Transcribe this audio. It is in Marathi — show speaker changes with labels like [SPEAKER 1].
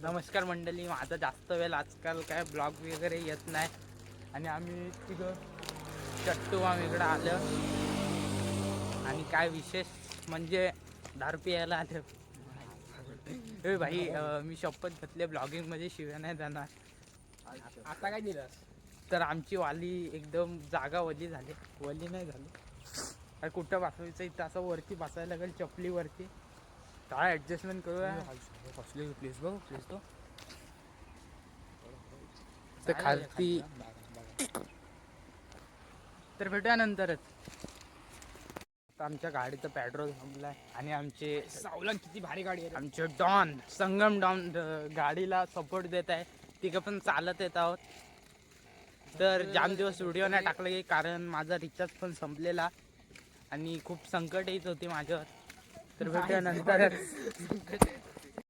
[SPEAKER 1] नमस्कार मंडळी. माझा जास्त वेळ आजकाल काय ब्लॉग वगैरे येत नाही आणि आम्ही तिघं चट्टू आम्ही इकडं आलं आणि काय विशेष म्हणजे दारू प्यायला आलं. ए भाई मी शपथ घेतले ब्लॉगिंग मध्ये शिव्या नाही जाणार.
[SPEAKER 2] आता काय दिलं
[SPEAKER 1] तर आमची वाली एकदम जागा वली झाली. वली नाही झाली काय कुठं बसवायचं इथं असं वरती बसायला लागेल चपलीवरती. काय ऍडजस्टमेंट करूया
[SPEAKER 2] प्लीज बघ प्लीज तो
[SPEAKER 1] तर खालती. तर भेटूया नंतरच. आमच्या गाडीचं पेट्रोल संपलंय आणि आमचे
[SPEAKER 2] सावलन किती भारी गाडी आहे.
[SPEAKER 1] आमचे डॉन संगम डॉन गाडीला सपोर्ट देत आहे. तिघं पण चालत येत आहोत. तर जाम दिवस व्हिडिओ नाही टाकला की कारण माझा रिचार्ज पण संपलेला आणि खूप संकट येत होती माझ्यावर. तर भेटूया नंतर.